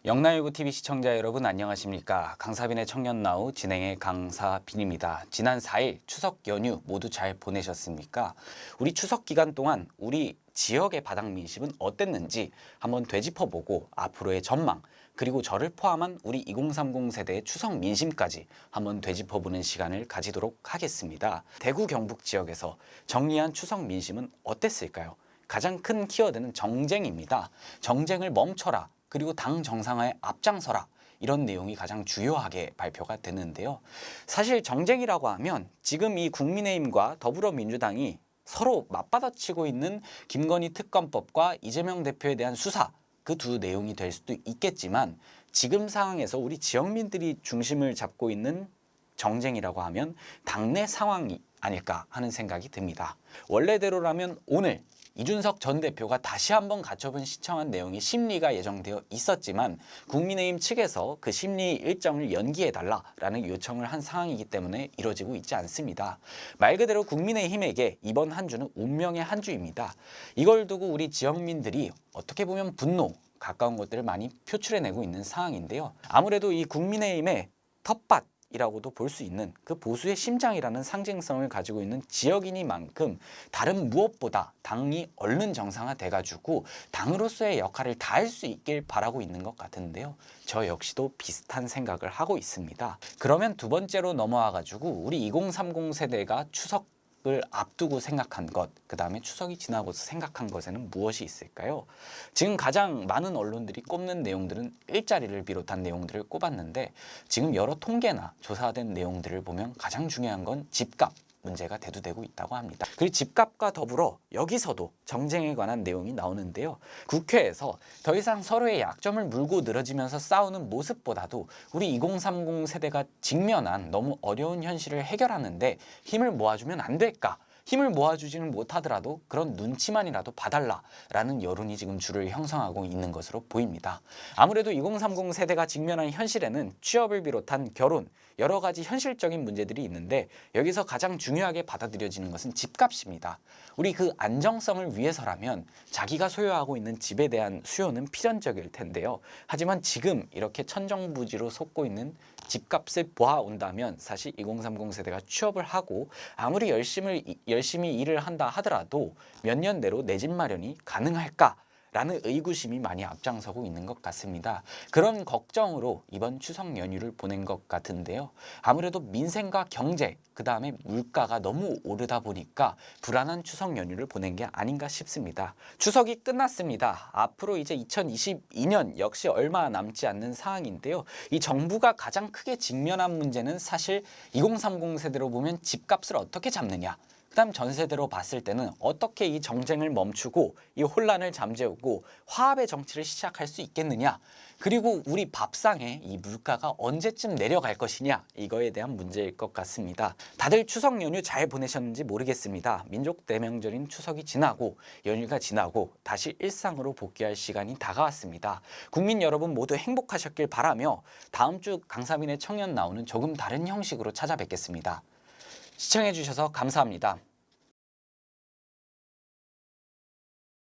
영나유구TV 시청자 여러분 안녕하십니까. 강사빈의 청년나우 진행의 강사빈입니다. 지난 4일 추석 연휴 모두 잘 보내셨습니까? 우리 추석 기간 동안 우리 지역의 바닥 민심은 어땠는지 한번 되짚어보고 앞으로의 전망, 그리고 저를 포함한 우리 2030 세대의 추석 민심까지 한번 되짚어보는 시간을 가지도록 하겠습니다. 대구 경북 지역에서 정리한 추석 민심은 어땠을까요? 가장 큰 키워드는 정쟁입니다. 정쟁을 멈춰라. 그리고 당 정상화에 앞장서라. 이런 내용이 가장 주요하게 발표가 되는데요. 사실 정쟁이라고 하면 지금 이 국민의힘과 더불어민주당이 서로 맞받아치고 있는 김건희 특검법과 이재명 대표에 대한 수사, 그 두 내용이 될 수도 있겠지만 지금 상황에서 우리 지역민들이 중심을 잡고 있는 정쟁이라고 하면 당내 상황이 아닐까 하는 생각이 듭니다. 원래대로라면 오늘 이준석 전 대표가 다시 한번 가처분 신청한 내용이 심리가 예정되어 있었지만 국민의힘 측에서 그 심리 일정을 연기해달라라는 요청을 한 상황이기 때문에 이뤄지고 있지 않습니다. 말 그대로 국민의힘에게 이번 한 주는 운명의 한 주입니다. 이걸 두고 우리 지역민들이 어떻게 보면 분노, 가까운 것들을 많이 표출해내고 있는 상황인데요. 아무래도 이 국민의힘의 텃밭 이라고도 볼 수 있는 그 보수의 심장이라는 상징성을 가지고 있는 지역이니만큼 다른 무엇보다 당이 얼른 정상화돼가지고 당으로서의 역할을 다할 수 있길 바라고 있는 것 같은데요. 저 역시도 비슷한 생각을 하고 있습니다. 그러면 두 번째로 넘어와가지고 우리 2030 세대가 추석을 앞두고 생각한 것, 그 다음에 추석이 지나고서 생각한 것에는 무엇이 있을까요? 지금 가장 많은 언론들이 꼽는 내용들은 일자리를 비롯한 내용들을 꼽았는데 지금 여러 통계나 조사된 내용들을 보면 가장 중요한 건 집값 문제가 대두되고 있다고 합니다. 그리고 집값과 더불어 여기서도 정쟁에 관한 내용이 나오는데요. 국회에서 더 이상 서로의 약점을 물고 늘어지면서 싸우는 모습보다도 우리 2030 세대가 직면한 너무 어려운 현실을 해결하는데 힘을 모아주면 안 될까? 힘을 모아주지는 못하더라도 그런 눈치만이라도 봐달라라는 여론이 지금 줄을 형성하고 있는 것으로 보입니다. 아무래도 2030 세대가 직면한 현실에는 취업을 비롯한 결혼, 여러 가지 현실적인 문제들이 있는데 여기서 가장 중요하게 받아들여지는 것은 집값입니다. 우리 그 안정성을 위해서라면 자기가 소유하고 있는 집에 대한 수요는 필연적일 텐데요. 하지만 지금 이렇게 천정부지로 솟고 있는 집값을 보아온다면 사실 2030 세대가 취업을 하고 아무리 열심히 일을 한다 하더라도 몇 년 내로 내 집 마련이 가능할까? 라는 의구심이 많이 앞장서고 있는 것 같습니다. 그런 걱정으로 이번 추석 연휴를 보낸 것 같은데요. 아무래도 민생과 경제, 그 다음에 물가가 너무 오르다 보니까 불안한 추석 연휴를 보낸 게 아닌가 싶습니다. 추석이 끝났습니다. 앞으로 이제 2022년 역시 얼마 남지 않는 상황인데요. 이 정부가 가장 크게 직면한 문제는 사실 2030 세대로 보면 집값을 어떻게 잡느냐. 그 다음 전 세대로 봤을 때는 어떻게 이 정쟁을 멈추고 이 혼란을 잠재우고 화합의 정치를 시작할 수 있겠느냐. 그리고 우리 밥상에 이 물가가 언제쯤 내려갈 것이냐. 이거에 대한 문제일 것 같습니다. 다들 추석 연휴 잘 보내셨는지 모르겠습니다. 민족 대명절인 추석이 지나고 연휴가 지나고 다시 일상으로 복귀할 시간이 다가왔습니다. 국민 여러분 모두 행복하셨길 바라며 다음 주 강사빈의 청년 나오는 조금 다른 형식으로 찾아뵙겠습니다. 시청해주셔서 감사합니다.